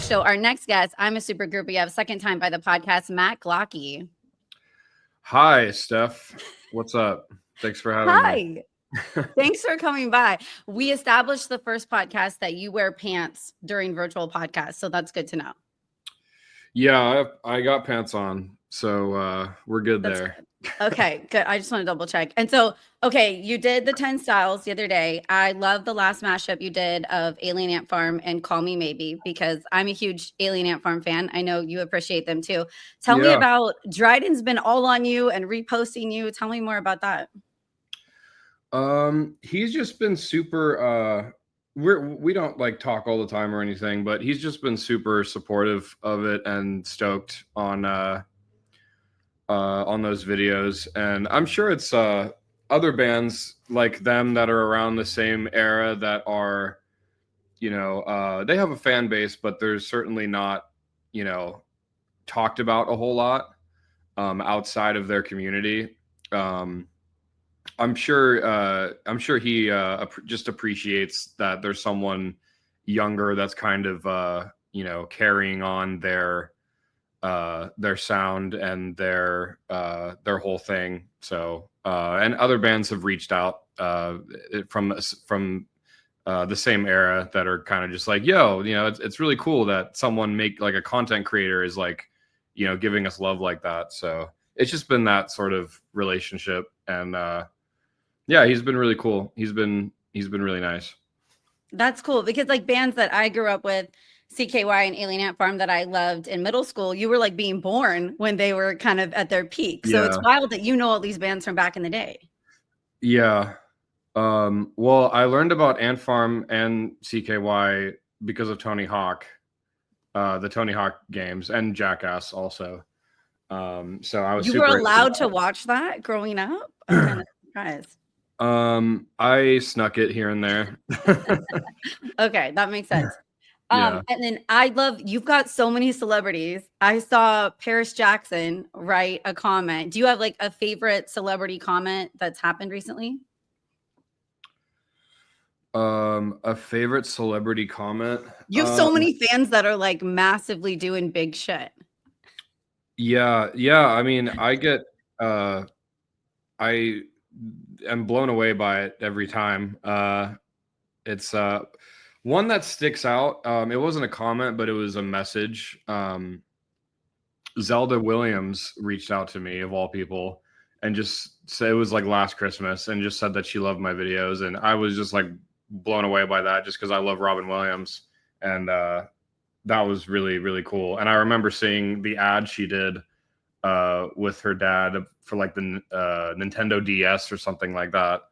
show. Our next guest, I'm a super groupie of, second time by the podcast, Matt Glocky. Hi, Steph. What's up? Thanks for having me. Hi. Thanks for coming by. We established the first podcast that you wear pants during virtual podcasts, so that's good to know. Yeah, I got pants on, so we're good there. Good. Okay, good. I just want to double check. And so, okay, you did the 10 styles the other day. I love the last mashup you did of Alien Ant Farm and Call Me Maybe, because I'm a huge Alien Ant Farm fan. I know you appreciate them too. Tell me about Dryden's been all on you and reposting you. Tell me more about that. He's just been super we don't like talk all the time or anything, but he's just been super supportive of it and stoked on those videos. And I'm sure it's other bands like them that are around the same era that are, they have a fan base, but there's certainly not, talked about a whole lot outside of their community. I'm sure he just appreciates that there's someone younger that's kind of carrying on their sound and their whole thing. So and other bands have reached out from the same era that are kind of just like, yo, it's really cool that someone like a content creator is like, giving us love like that. So it's just been that sort of relationship. And yeah, he's been really cool. He's been really nice. That's cool, because like bands that I grew up with, CKY and Alien Ant Farm, that I loved in middle school, you were like being born when they were kind of at their peak. So it's wild that you know all these bands from back in the day. Yeah. Well, I learned about Ant Farm and CKY because of Tony Hawk, the Tony Hawk games, and Jackass also. So I was You were allowed to watch that growing up? I'm kind of surprised. I snuck it here and there. Okay, that makes sense. And then you've got so many celebrities. I saw Paris Jackson write a comment. Do you have like a favorite celebrity comment that's happened recently? A favorite celebrity comment? You have so many fans that are like massively doing big shit. Yeah. I mean, I am blown away by it every time. It's one that sticks out. It wasn't a comment, but it was a message. Zelda Williams reached out to me, of all people, and just said, it was like last Christmas, and just said that she loved my videos. And I was just like blown away by that, just because I love Robin Williams. And that was really, really cool. And I remember seeing the ad she did with her dad for like the Nintendo DS or something like that.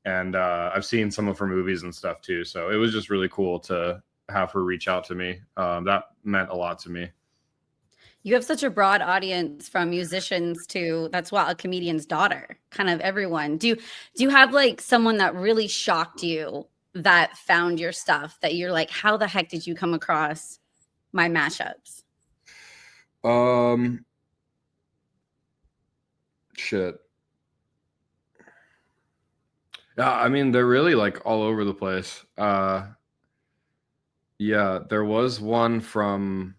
And I've seen some of her movies and stuff too. So it was just really cool to have her reach out to me. That meant a lot to me. You have such a broad audience, from musicians to, that's a comedian's daughter, kind of everyone. Do you have like someone that really shocked you that found your stuff that you're like, how the heck did you come across my mashups? Shit. Yeah, I mean, they're really like all over the place. Yeah, there was one from,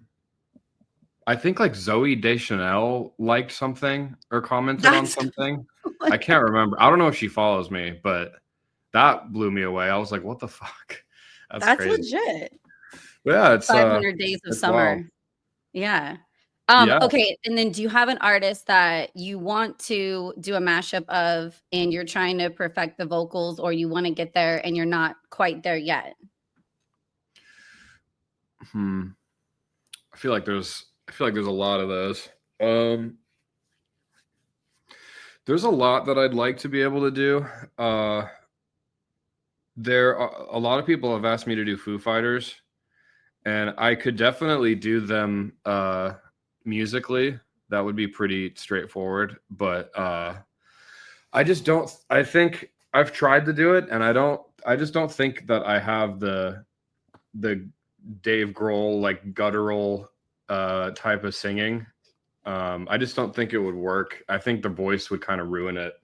I think like Zoe Deschanel liked something or commented on something. I can't remember. I don't know if she follows me, but that blew me away. I was like, what the fuck? That's crazy. Legit. Yeah, it's 500 Days of Summer. Wild. Yeah. Okay. And then do you have an artist that you want to do a mashup of and you're trying to perfect the vocals, or you want to get there and you're not quite there yet? I feel like there's a lot of those. There's a lot that I'd like to be able to do. There are a lot of people have asked me to do Foo Fighters, and I could definitely do them musically. That would be pretty straightforward, but I just don't. I think I've tried to do it, and I just don't think that I have the Dave Grohl like guttural type of singing. I just don't think it would work. I think the voice would kind of ruin it.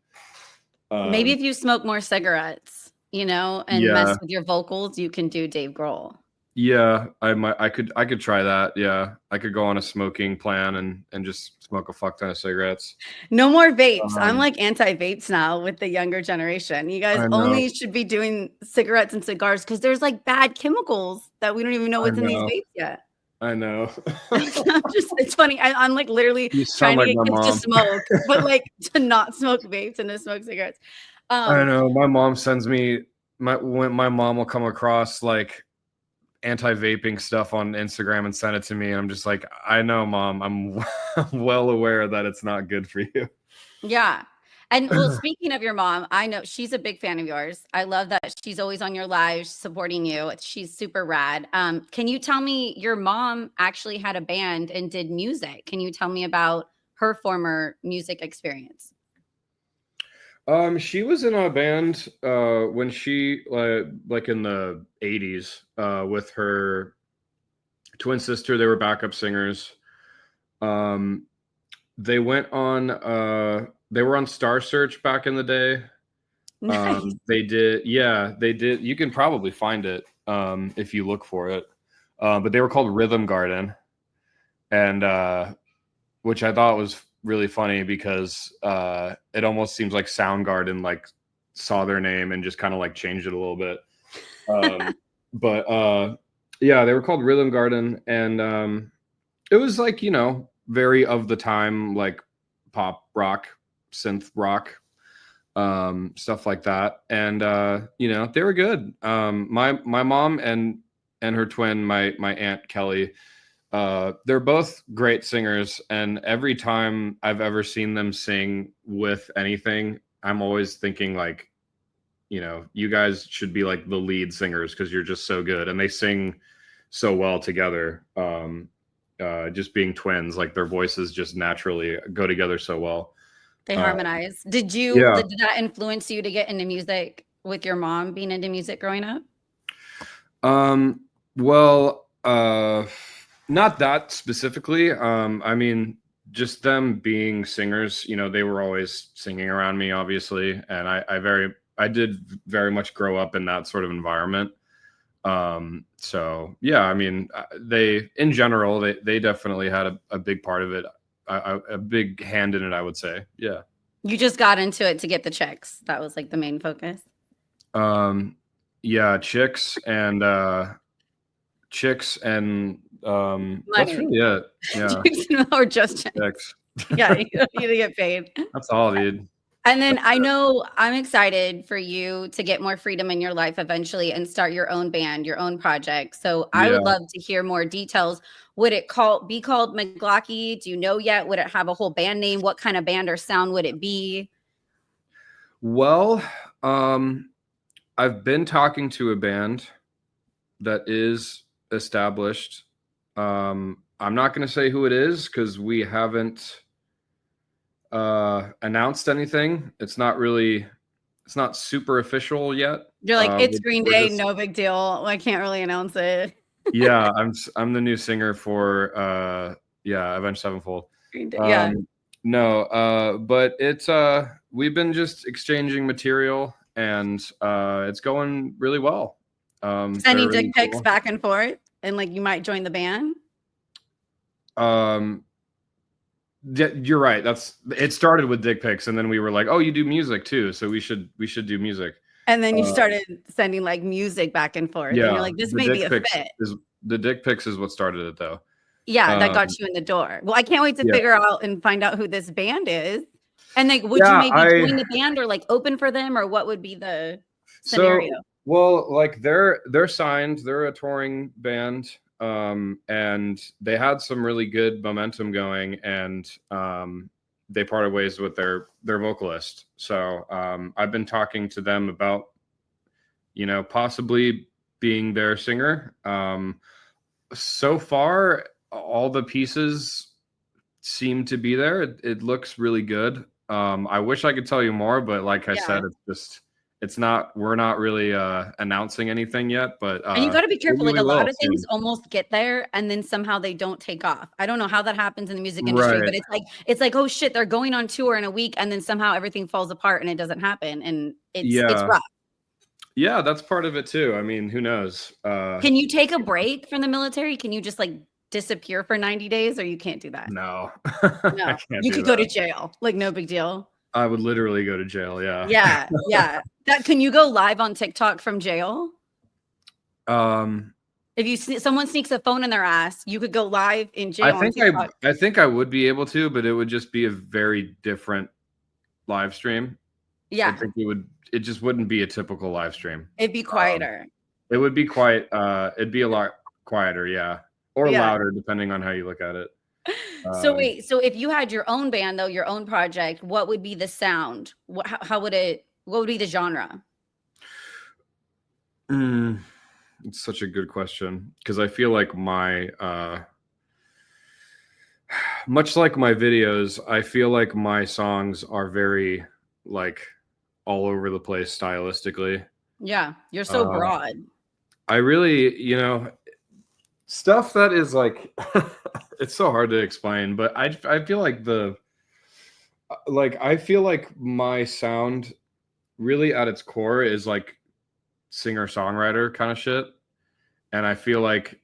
Maybe if you smoke more cigarettes, and mess with your vocals, you can do Dave Grohl. Yeah, I could try that. Yeah, I could go on a smoking plan and just smoke a fuck ton of cigarettes. No more vapes. I'm Um, like anti-vapes now with the younger generation. You guys I know, only should be doing cigarettes and cigars because there's like bad chemicals that we don't even know I what's in these know, vapes yet. I know. It's funny. I'm like literally You sound trying to like get my kids to mom. smoke, but like to not smoke vapes and to smoke cigarettes. I Um, know. My mom sends me when my mom will come across like anti-vaping stuff on Instagram and send it to me, and I'm just like, I know, mom. I'm well aware that it's not good for you. yeah. And well, speaking of your mom, I know she's a big fan of yours. I love that she's always on your lives supporting you. She's super rad. Can you tell me your mom actually had a band and did music? Can you tell me about her former music experience? She was in a band when she like in the 80s with her twin sister. They were backup singers. Um, they went on they were on Star Search back in the day. Nice. They did, yeah, they did. You can probably find it if you look for it. But they were called Rhythm Garden, and which I thought was really funny because it almost seems like Soundgarden like saw their name and just kind of like changed it a little bit. But yeah, they were called Rhythm Garden, and it was like, very of the time, like pop rock, synth rock, stuff like that. And they were good. My mom and her twin, my aunt Kelly, they're both great singers, and every time I've ever seen them sing with anything, I'm always thinking like, you guys should be like the lead singers because you're just so good, and they sing so well together. Just being twins, like their voices just naturally go together so well. They Uh, harmonize. yeah. Did that influence you to get into music with your mom being into music growing up? Um, well, not that specifically. I mean, just them being singers, they were always singing around me, obviously, and I did very much grow up in that sort of environment. So yeah, I mean, in general, they definitely had a big part of it, a big hand in it, I would say. Yeah. You just got into it to get the checks. That was like the main focus. Um, yeah, chicks and that's Money. really it. Yeah, Or just checks. chicks. Yeah, you don't need to get paid. That's all, dude. And then That's I know I'm excited for you to get more freedom in your life eventually and start your own band, your own project. So I Yeah. would love to hear more details. Would it be called McGlocky? Do you know yet? Would it have a whole band name? What kind of band or sound would it be? Well, I've been talking to a band that is established. I'm not going to say who it is because we haven't announced anything. It's not super official yet. You're like, it's Green We're Day, just no big deal. I can't really announce it. Yeah, I'm the new singer for yeah, Avenged Sevenfold. Green Day, yeah. Um no, but it's we've been just exchanging material, and it's going really well. They're Sending really dick pics cool. back and forth, and like you might join the band. Um you're right. It started with dick pics, and then we were like, "Oh, you do music too, so we should do music." And then you Uh started sending like music back and forth, and you're yeah, like, this may be a fit. the dick pics is what started it though. Yeah, that Um got you in the door. Well, I can't wait to yeah. figure out and find out who this band is. And like, would you Yeah, maybe join the band or like open for them, or what would be the scenario? So, well, like they're signed. They're a touring band, and they had some really good momentum going, and they parted ways with their vocalist. So I've been talking to them about possibly being their singer. So far, all the pieces seem to be there. It looks really good. I wish I could tell you more, but like I Yeah. said, we're not really announcing anything yet, but And you got to be careful. maybe Like we a lot will of things soon. almost get there and then somehow they don't take off. I don't know how that happens in the music industry, Right. but it's like, oh shit, they're going on tour in a week and then somehow everything falls apart and it doesn't happen. And it's Yeah. rough. Yeah, that's part of it too. I mean, who knows? Can you take a break from the military? Can you just like disappear for 90 days or you can't do that? No, I No. can't You do could go to that. jail. Like no big deal. I would literally go to jail. Yeah. Yeah, yeah. That can you go live on TikTok from jail? um, If you someone sneaks a phone in their ass, you could go live in I jail on think I TikTok. I think I would be able to, but it would just be a very different live stream. I Yeah, think it just wouldn't be a typical live stream. it'd be Um, quieter. it would be it'd be a lot quieter, yeah. Or Yeah. louder depending on how you look at it. So Um, wait, so if you had your own band though, your own project, what would be the sound? How would it what would be the genre? mm, it's such a good question because I feel like much like my videos, I feel like my songs are very like all over the place stylistically. Yeah, you're so Uh, broad. I really, stuff that is like it's so hard to explain, but I feel like I feel like my sound really at its core is like singer-songwriter kind of shit. And I feel like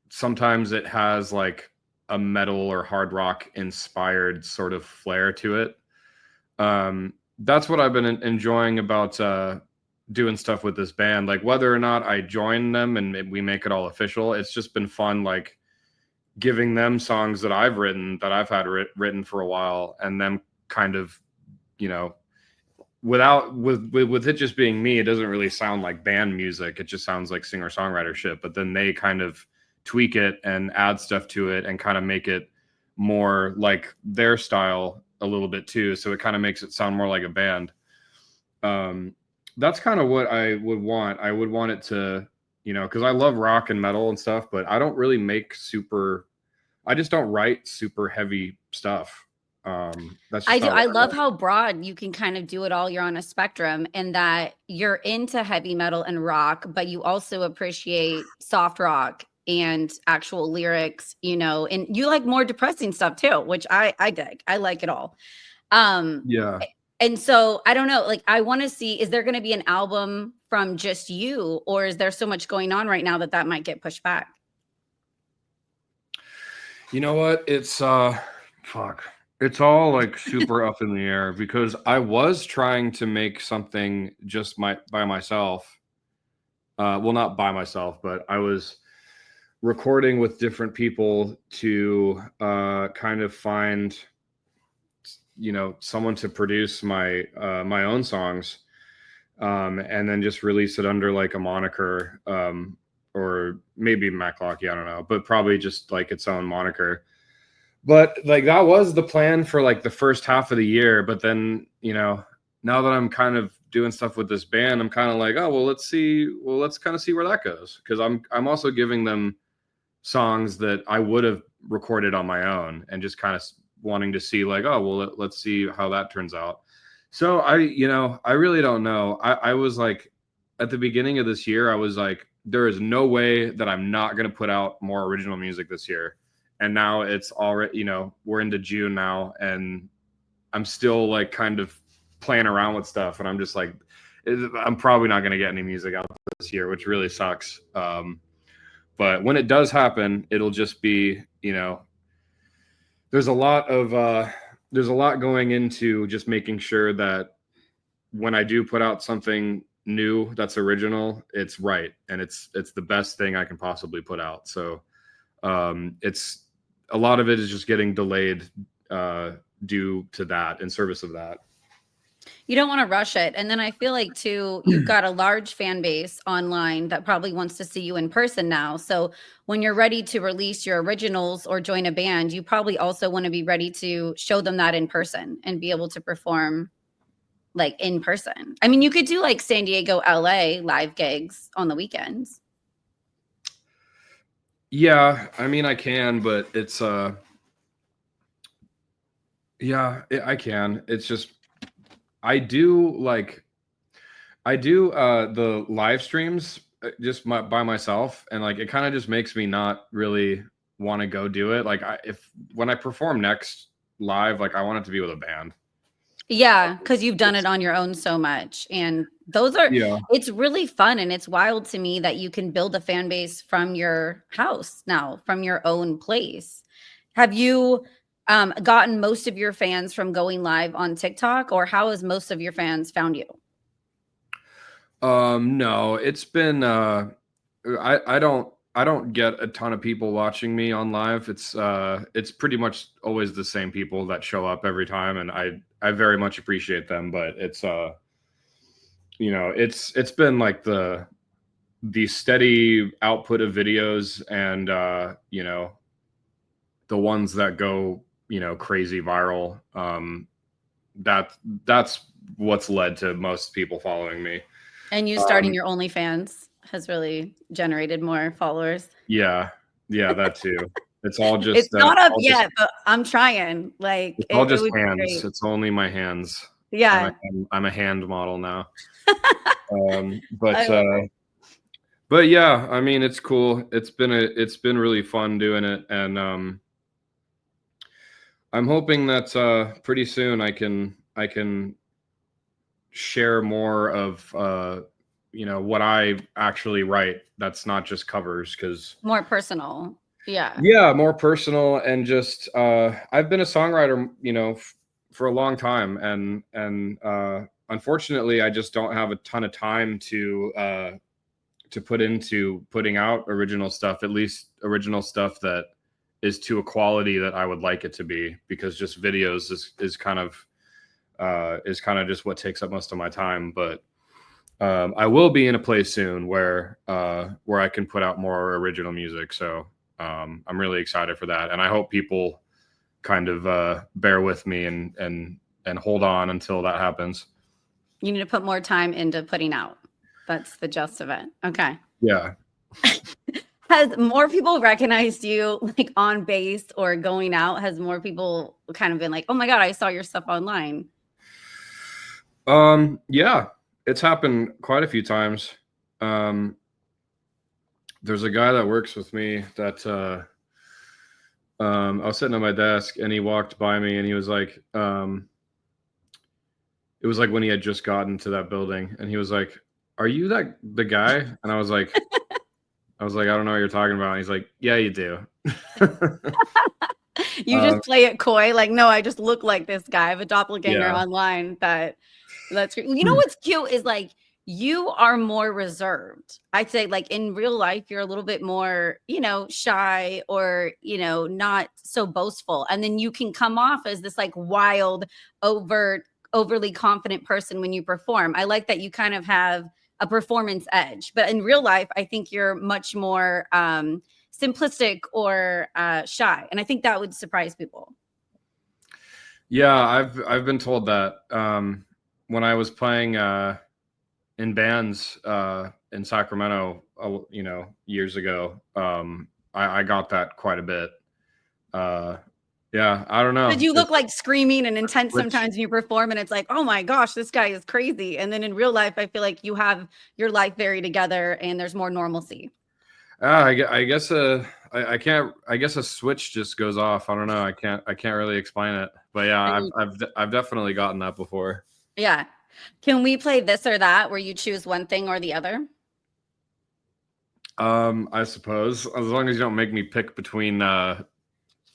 sometimes it has like a metal or hard rock inspired sort of flair to it. That's what I've been enjoying about doing stuff with this band. Like whether or not I join them and we make it all official, it's just been fun. Like giving them songs that I've written that I've had written for a while, and them kind of, you know, with it just being me, it doesn't really sound like band music. It just sounds like singer songwriter shit. But then they kind of tweak it and add stuff to it and kind of make it more like their style a little bit too. So it kind of makes it sound more like a band. Um, that's kind of what I would want. I would want it to, because I love rock and metal and stuff, but I don't really make I just don't write super heavy stuff. That's I just do. not what I I love write. how broad you can kind of do it all. You're on a spectrum and that you're into heavy metal and rock, but you also appreciate soft rock and actual lyrics, and you like more depressing stuff too, which I dig. I like it all. Um Yeah. and so I don't know, like I want to see, is there going to be an album from just you or is there so much going on right now that might get pushed back? You know what? It's fuck. It's all like super up in the air because I was trying to make something just by myself. Well, not by myself, but I was recording with different people to kind of find, someone to produce my own songs, and then just release it under like a moniker, or maybe Glocky, I don't know, but probably just like its own moniker. But like that was the plan for like the first half of the year. But then, now that I'm kind of doing stuff with this band, I'm kind of like, oh well, let's kind of see where that goes. Because I'm also giving them songs that I would have recorded on my own and just kind of wanting to see like, oh well, let's see how that turns out. So I really don't know. I was like, at the beginning of this year, I was like, there is no way that I'm not going to put out more original music this year. And now it's already, we're into June now, and I'm still like kind of playing around with stuff. And I'm just like, I'm probably not going to get any music out this year, which really sucks. But when it does happen, it'll just be, there's a lot of, there's a lot going into just making sure that when I do put out something new that's original, it's right and it's the best thing I can possibly put out. So it's a lot of it is just getting delayed due to that, in service of that. You don't want to rush it. And then I feel like too, you've got a large fan base online that probably wants to see you in person now. So when you're ready to release your originals or join a band, you probably also want to be ready to show them that in person and be able to perform like in person. I mean, you could do like San Diego, LA live gigs on the weekends. Yeah, I mean I can, but it's yeah, I can. It's just I do like I do the live streams just by myself, and like it kind of just makes me not really want to go do it. Like if when I perform next live, like I want it to be with a band. Yeah, because you've done it on your own so much. And those are, Yeah. it's really fun. And it's wild to me that you can build a fan base from your house now, from your own place. Have you gotten most of your fans from going live on TikTok, or how has most of your fans found you? No, it's been I don't get a ton of people watching me on live. It's pretty much always the same people that show up every time, and I very much appreciate them, but it's been like the steady output of videos, and the ones that go, crazy viral. That that's what's led to most people following me. And you starting Um, your OnlyFans has really generated more followers. yeah, yeah, that too. It's all It's just not up yet, but I'm trying. Like it's all it just would be hands. great. It's only my hands. I'm a Yeah. I'm a hand model now. I But love it. yeah, I mean, it's cool. It's been really fun doing it, and I'm hoping that pretty soon I can share more of what I actually write. That's not just covers, because More personal. Yeah. yeah, more personal, and just I've been a songwriter, for a long time, and unfortunately, I just don't have a ton of time to put into putting out original stuff, at least original stuff that is to a quality that I would like it to be, because just videos is kind of just what takes up most of my time. But I will be in a place soon where I can put out more original music. So I'm really excited for that, and I hope people kind of bear with me and hold on until that happens. You need to put more time into putting out. That's the gist of it. Okay. Yeah. Has more people recognized you like on base or going out? Has more people kind of been like, oh my God, I saw your stuff online? Yeah, it's happened quite a few times. Um, there's a guy that works with me that I was sitting at my desk, and he walked by me, and he was like, it was like when he had just gotten to that building, and he was like, "Are you the guy?" And I was like, "I don't know what you're talking about." And he's like, "Yeah, you do." You um, just play it coy, like, no, I just look like this guy. I have a doppelganger yeah. online that's great. You know what's cute is like you are more reserved. I'd say like in real life, you're a little bit more, shy or, not so boastful. And then you can come off as this like wild, overt, overly confident person when you perform. I like that you kind of have a performance edge. But in real life, I think you're much more simplistic or shy. And I think that would surprise people. Yeah, I've been told that when I was playing in bands in Sacramento, years ago. I got that quite a bit. Uh, yeah, I don't Because know. you look like screaming and intense Which sometimes when you perform, and it's like, oh my gosh, this guy is crazy. And then in real life, I feel like you have your life very together and there's more normalcy. I guess I can't. I guess a switch just goes off. I don't know. I can't really explain it. But yeah, And I've definitely gotten that before. yeah. Can we play this or that where you choose one thing or the other? I suppose, as long as you don't make me pick between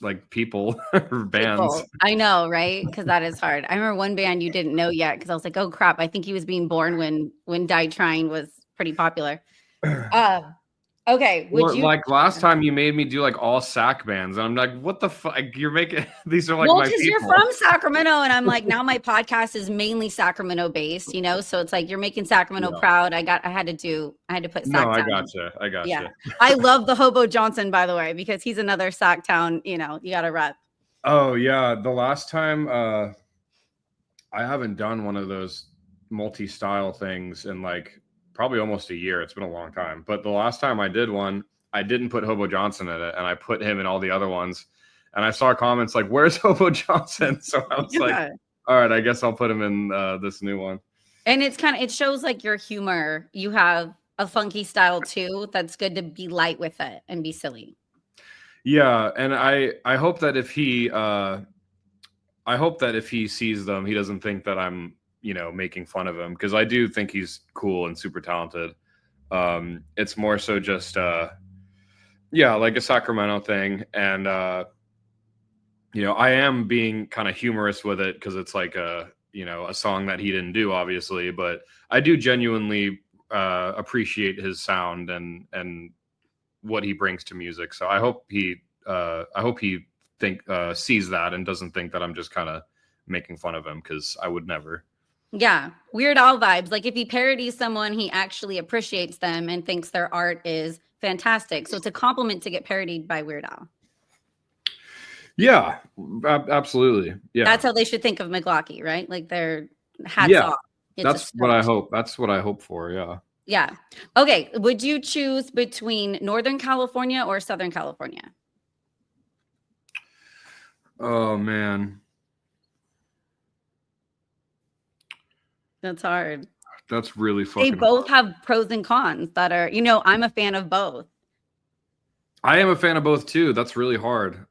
like people or bands. People. I know, right? Because that is hard. I remember one band you didn't know yet because I was like, oh crap, I think he was being born when Die Trying was pretty popular. Um, okay. Would Well, you like last time you made me do like all sack bands, and I'm like, what the fuck? You're making these are like Well, my because you're people. from Sacramento, and I'm like, now my podcast is mainly Sacramento based, so it's like you're making Sacramento Yeah. proud. I had to put No, I Sacktown. gotcha. I Yeah. gotcha. I love the Hobo Johnson, by the way, because he's another Sacktown, you gotta rep. Oh yeah, the last time I haven't done one of those multi-style things in like probably almost a year. It's been a long time. But the last time I did one, I didn't put Hobo Johnson in it, and I put him in all the other ones. And I saw comments like, "Where's Hobo Johnson?" So I was like, Yeah. "All right, I guess I'll put him in this new one." And it shows like your humor. You have a funky style too. That's good to be light with it and be silly. Yeah, and I hope that if he I hope that if he sees them, he doesn't think that I'm, making fun of him, because I do think he's cool and super talented. It's more so just, yeah, like a Sacramento thing. And, I am being kind of humorous with it because it's like a song that he didn't do, obviously, but I do genuinely appreciate his sound and what he brings to music. So I hope he sees that and doesn't think that I'm just kind of making fun of him, because I would never. Yeah, Weird Al vibes. Like if he parodies someone, he actually appreciates them and thinks their art is fantastic. So it's a compliment to get parodied by Weird Al. Yeah, absolutely. Yeah, That's how they should think of McGlocky, right? Like their hats yeah. off. It's a That's what I stretch. hope. That's what I hope for. Yeah. Yeah. Okay. Would you choose between Northern California or Southern California? Oh man, That's hard. that's really They fucking both hard. have pros and cons that are, I'm a fan of both. I am a fan of both too. That's really hard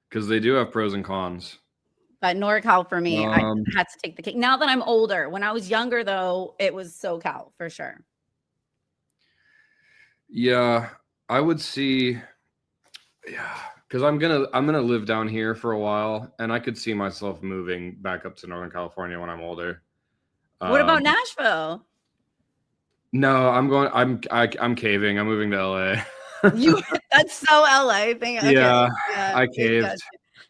because they do have pros and cons. But NorCal for me, I Um, had to take the cake. Now that I'm older, when I was younger though, it was SoCal for sure. yeah, I would see. Yeah, because I'm gonna live down here for a while, and I could see myself moving back up to Northern California when I'm older. What about Um, Nashville? no, I'm caving. I'm moving to LA. You that's so LA thing. Okay. Yeah, Yeah, I it caved. gotcha.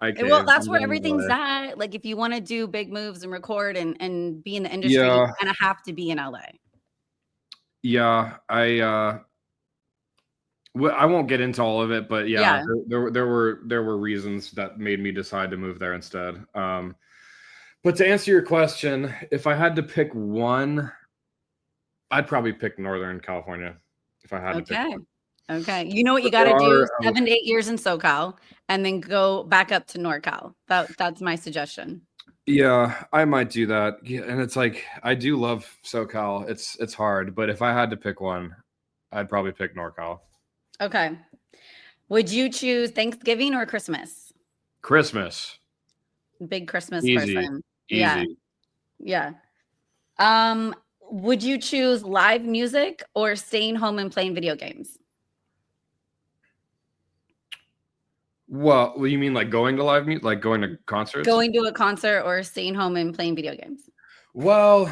I Well, caved. that's I'm where going to everything's LA. at. Like if you want to do big moves and record and be in the industry, you Yeah, kind of have to be in LA. yeah. I won't get into all of it, but yeah, Yeah. there were reasons that made me decide to move there instead. But to answer your question, if I had to pick one, I'd probably pick Northern California if I had to pick Okay. one. Okay. You know what you But got there to do? are, 7 to 8 years in SoCal and then go back up to NorCal. That's my suggestion. yeah, I might do that. Yeah, and it's like I do love SoCal. It's hard, but if I had to pick one, I'd probably pick NorCal. Okay. Would you choose Thanksgiving or Christmas? Christmas, Big Christmas easy, person. Yeah. easy. Yeah. Um, would you choose live music or staying home and playing video games? Well, you mean like going to live music, like going to concerts? Going to a concert or staying home and playing video games? Well,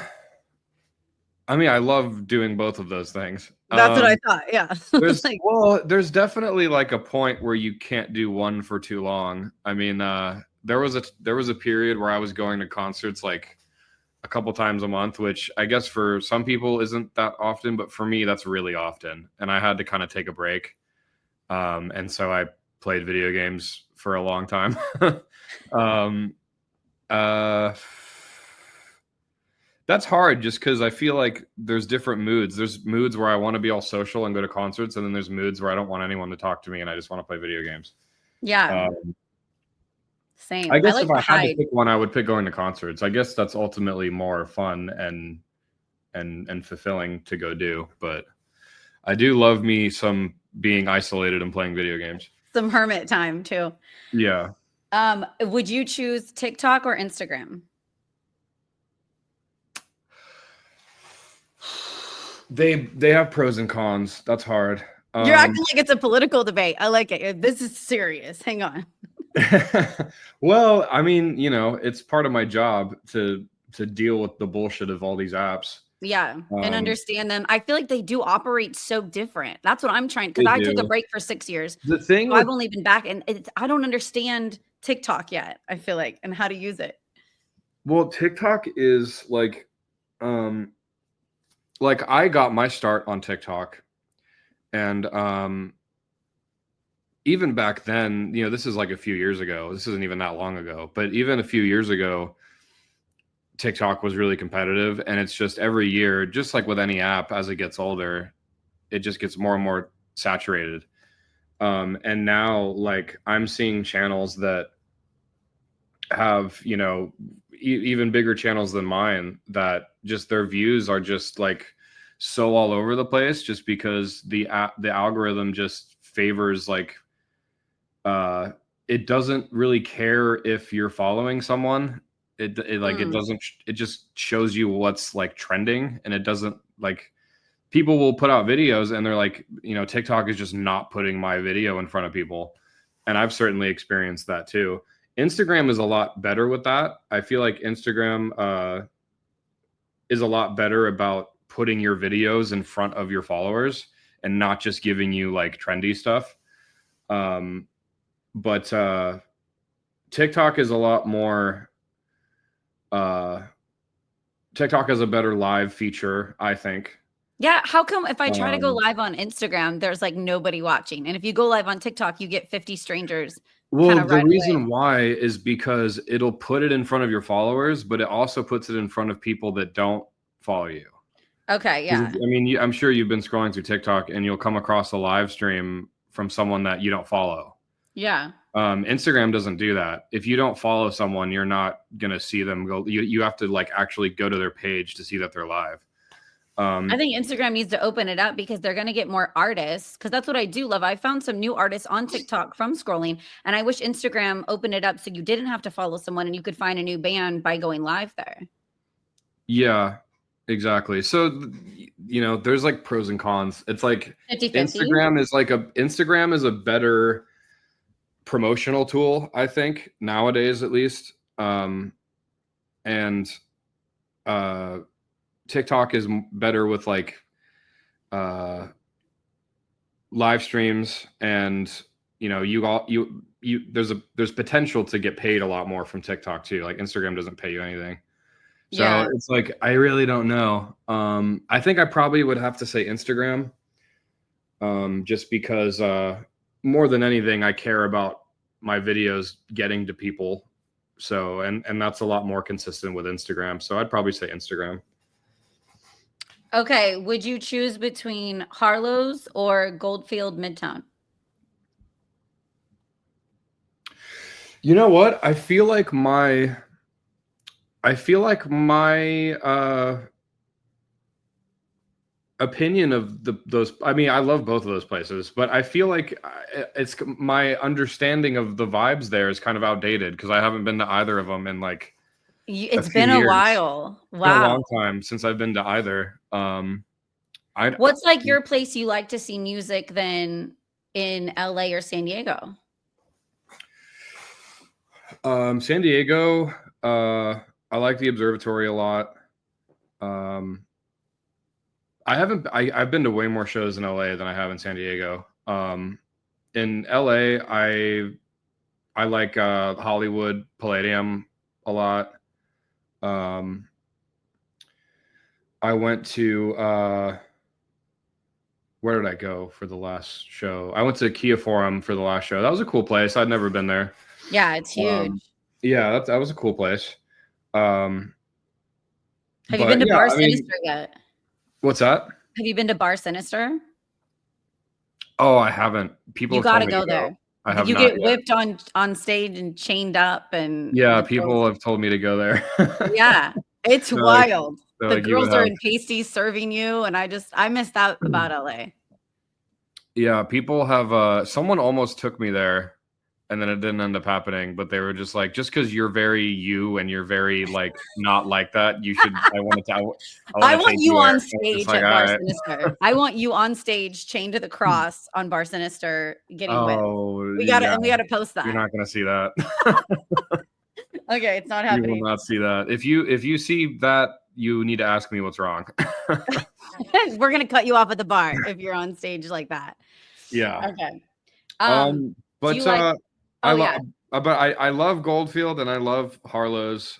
I mean, I love doing both of those things. That's what I thought. Yeah. Like, There's definitely like a point where you can't do one for too long. I mean, there was a period where I was going to concerts like a couple times a month, which I guess for some people isn't that often, but for me that's really often. And I had to kind of take a break. And so I played video games for a long time. um, uh, that's hard just because I feel like there's different moods. There's moods where I want to be all social and go to concerts, and then there's moods where I don't want anyone to talk to me and I just want to play video games. yeah, Um, same. I I guess like if to I had to hide. pick one, I would pick going to concerts. I guess that's ultimately more fun and fulfilling to go do. But I do love me some being isolated and playing video games. Some hermit time too. Yeah. Would you choose TikTok or Instagram? They have pros and cons. That's hard. You're acting like it's a political debate. I like it. This is serious. Hang on. Well, I mean, it's part of my job to deal with the bullshit of all these apps. Yeah, and understand them. I feel like they do operate so different. That's what I'm trying, because They I took a do. break for 6 years. The thing So with I've only been back, and I don't understand TikTok yet, I feel like, and how to use it. well, TikTok is like I got my start on TikTok, and even back then, this is like a few years ago. This isn't even that long ago, but even a few years ago, TikTok was really competitive, and it's just every year, just like with any app, as it gets older, it just gets more and more saturated. And now, like, I'm seeing channels that have, even bigger channels than mine that just their views are just like so all over the place, just because the algorithm just favors like it doesn't really care if you're following someone. It like it Mm. doesn't. It just shows you what's like trending, and it doesn't like people will put out videos and they're like, TikTok is just not putting my video in front of people. And I've certainly experienced that too. Instagram is a lot better with that. I feel like Instagram is a lot better about putting your videos in front of your followers and not just giving you like trendy stuff. But TikTok is a lot more. TikTok has a better live feature, I think. Yeah, how come if I try to go Um, live on Instagram, there's like nobody watching? And if you go live on TikTok, you get 50 strangers kind Well, of the right away. reason why is because it'll put it in front of your followers, but it also puts it in front of people that don't follow you. Okay, 'Cause yeah. I mean, I'm sure you've been scrolling through TikTok and you'll come across a live stream from someone that you don't follow. Yeah. Instagram doesn't do that. If you don't follow someone, you're not gonna see them go. You have to like actually go to their page to see that they're live. I think Instagram needs to open it up because they're going to get more artists. Because that's what I do love. I found some new artists on TikTok from scrolling, and I wish Instagram opened it up so you didn't have to follow someone and you could find a new band by going live there. Yeah, exactly. So, there's like pros and cons. It's like 50-50. Instagram is a better promotional tool, I think, nowadays at least. And TikTok is better with like live streams, and there's potential to get paid a lot more from TikTok too. Like Instagram doesn't pay you anything. So Yeah. it's like I really don't know. I think I probably would have to say Instagram, just because more than anything, I care about my videos getting to people. So and that's a lot more consistent with Instagram. So I'd probably say Instagram. Okay. Would you choose between Harlow's or Goldfield Midtown? You know what? I feel like my opinion of those. I mean, I love both of those places, but I feel like it's my understanding of the vibes there is kind of outdated because I haven't been to either of them in like a It's few been a years. while. It's been a Wow. long time since I've been to either. I What's like your place you like to see music then in LA or San Diego? San Diego, I like the observatory a lot. Um, I've been to way more shows in LA than I have in San Diego. In LA, I like Hollywood Palladium a lot. Um, I went to where did I go for the last show? I went to Kia Forum for the last show. That was a cool place. I'd never been there. Yeah, it's huge. Yeah, that was a cool place. Um, Have you been but to yeah, Bar I mean, Sinister yet? what's that? Have you been to Bar Sinister? Oh, I haven't. People You have told gotta me to go go. there. I have You not get yet. whipped on stage and chained up, and Yeah, the people girls have told me to go there. yeah, it's They're like, wild. they're The like, you would girls are have. in pasties serving you, and I miss that about LA. Yeah, people have. Someone almost took me there, and then it didn't end up happening. But they were just like, just because you're very you and you're very like not like that, you should. I I want to want take you you there. on And it's just stage like, at all Bar right. Sinister. I want you on stage chained to the cross on Bar Sinister getting whipped. Oh, We yeah. gotta post You're that. not gonna see that. Okay, it's not You will happening. not see that. If you see that, you need to ask me what's wrong. We're gonna cut you off at the bar if you're on stage like that. Yeah. Okay. Um, do you But like I oh love, yeah. but I love Goldfield and I love Harlow's.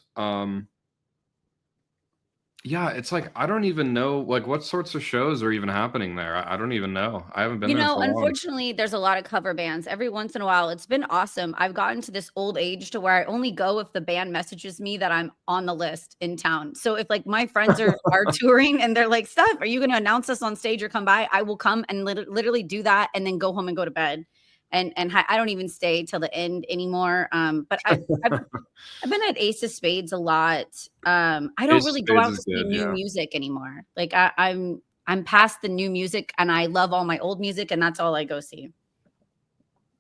Yeah, it's like I don't even know like what sorts of shows are even happening there. I don't even know. I haven't been You there in know, so long. unfortunately, there's a lot of cover bands. Every once in a while, it's been awesome. I've gotten to this old age to where I only go if the band messages me that I'm on the list in town. So if like my friends are touring and they're like, "Steph, are you going to announce us on stage or come by?" I will come and literally do that and then go home and go to bed. And I don't even stay till the end anymore. But I've been at Ace of Spades a lot. I don't Ace of really go Spades out is to see good. new Yeah, music anymore. Like I'm past the new music and I love all my old music and that's all I go see.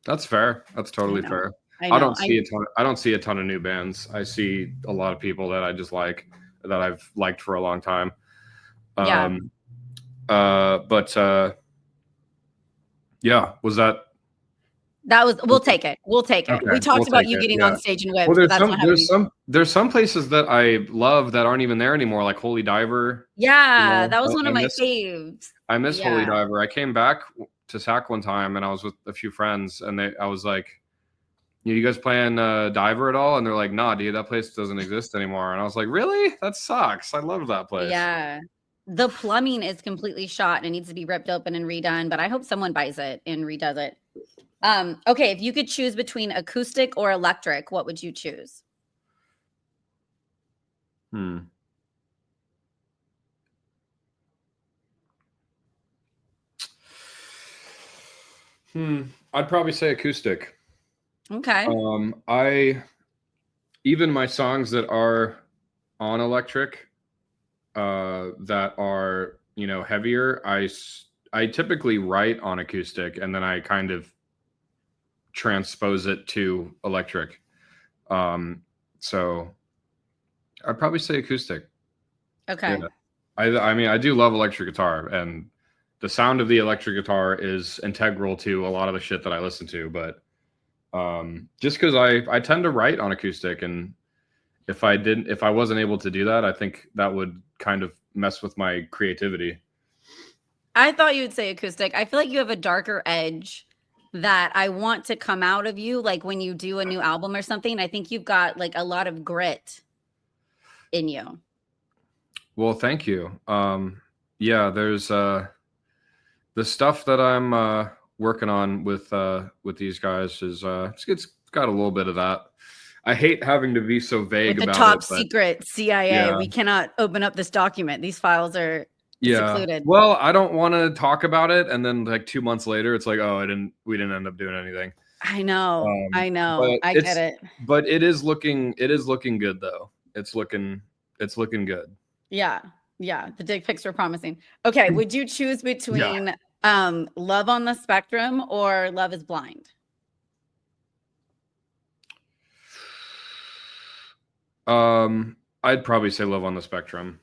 that's fair. That's I totally know. fair. I I know. don't see a ton. I don't see a ton of new bands. I see a lot of people that I just like, that I've liked for a long time. Yeah. But yeah, was that That was, we'll take it. We'll take it. We okay? We'll talked about take you it. getting on Yeah. stage and Well, whipped, but that's not happening. there's some places that I love that aren't even there anymore, like Holy Diver. You Yeah, know, that was one I of my miss faves. I miss Holy Yeah. Diver. I came back to SAC one time, and I was with a few friends, and I was like, you guys playing Diver at all? And they're like, nah, dude, that place doesn't exist anymore. And I was like, really? That sucks. I love that place. Yeah. The plumbing is completely shot and it needs to be ripped open and redone, but I hope someone buys it and redoes it. Okay, if you could choose between acoustic or electric, what would you choose? Hmm. I'd probably say acoustic. Okay. I even my songs that are on electric, that are, heavier, I typically write on acoustic, and then I kind of transpose it to electric. So I'd probably say acoustic. Yeah. Okay. I mean, I do love electric guitar, and the sound of the electric guitar is integral to a lot of the shit that I listen to. But just because I tend to write on acoustic, and if I wasn't able to do that, I think that would kind of mess with my creativity. I thought you would say acoustic. I feel like you have a darker edge that I want to come out of you, like when you do a new album or something. I think you've got like a lot of grit in you. Well, thank you. Yeah, there's the stuff that I'm working on with these guys is it's got a little bit of that. I hate having to be so vague With the about it, top but secret CIA, yeah, we cannot open up this document. These files are yeah. secluded. Well, I don't want to talk about it, and then like 2 months later, it's like, oh, we didn't end up doing anything. I know. Um, I know. but I get it. it is looking good though. It's looking good. Yeah. Yeah. The dick pics were promising. Okay. Would you choose Yeah. between Love on the Spectrum or Love is Blind? I'd probably say Love on the Spectrum.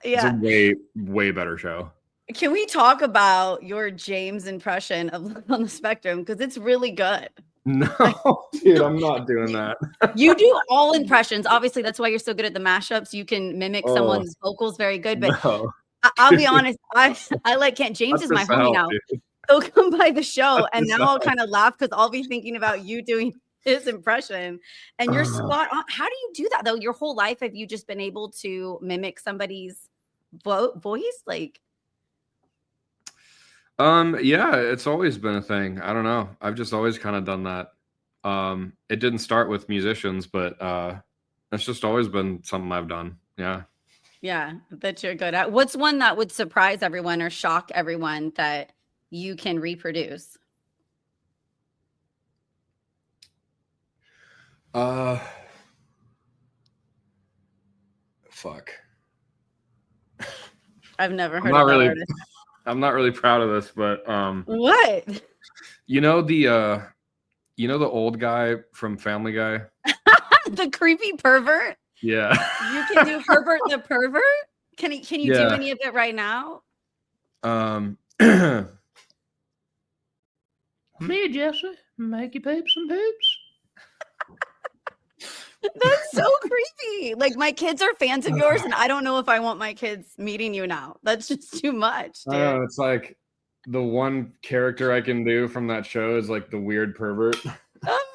It's a Yeah. way better show. Can we talk about your James impression of Love on the Spectrum? Because it's really good. No, Like, dude, I'm not doing that. you do all impressions. Obviously, that's why you're so good at the mashups. You can mimic Oh, someone's vocals very good. But no. I'll Dude, be honest, I like Kent. James cut is my this homie out, now. dude. He'll come by the Cut show, and this now I'll out. kind of laugh because I'll be thinking about you doing his impression. And you're spot on. How do you do that though? Your whole life, have you just been able to mimic somebody's voice? Like, Yeah, it's always been a thing. I don't know. I've just always kind of done that. It didn't start with musicians, but it's just always been something I've done. Yeah. yeah, that you're good at. What's one that would surprise everyone or shock everyone that you can reproduce? Uh, fuck. I've never I'm heard not of that really artist. I'm not really proud of this, but What? you know the the old guy from Family Guy? The creepy pervert? Yeah. You can do Herbert the pervert? Can you do Yeah. any of it right now? Me, Jesse, make you peep some poops. That's so creepy. Like my kids are fans of yours, and I don't know if I want my kids meeting you now. That's just too much, I dude. don't know, it's like the one character I can do from that show is like the weird pervert. Oh,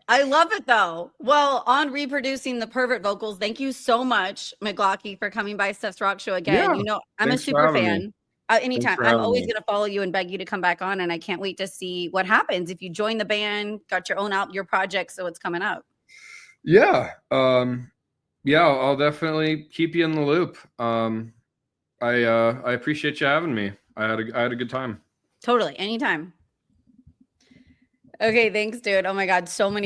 I love it though. Well, on reproducing the pervert vocals, thank you so much, McGlocky, for coming by Steph's Rock Show again. Yeah. You know, I'm a Thanks for super having me. fan. Thanks Anytime. for I'm having always me. going to follow you and beg you to come back on. And I can't wait to see what happens if you join the band, got your own out, your project. So it's coming up. Yeah. Yeah, I'll definitely keep you in the loop. I appreciate you having me. I had a good time. Totally. Anytime. Okay. Thanks, dude. Oh my God. So many.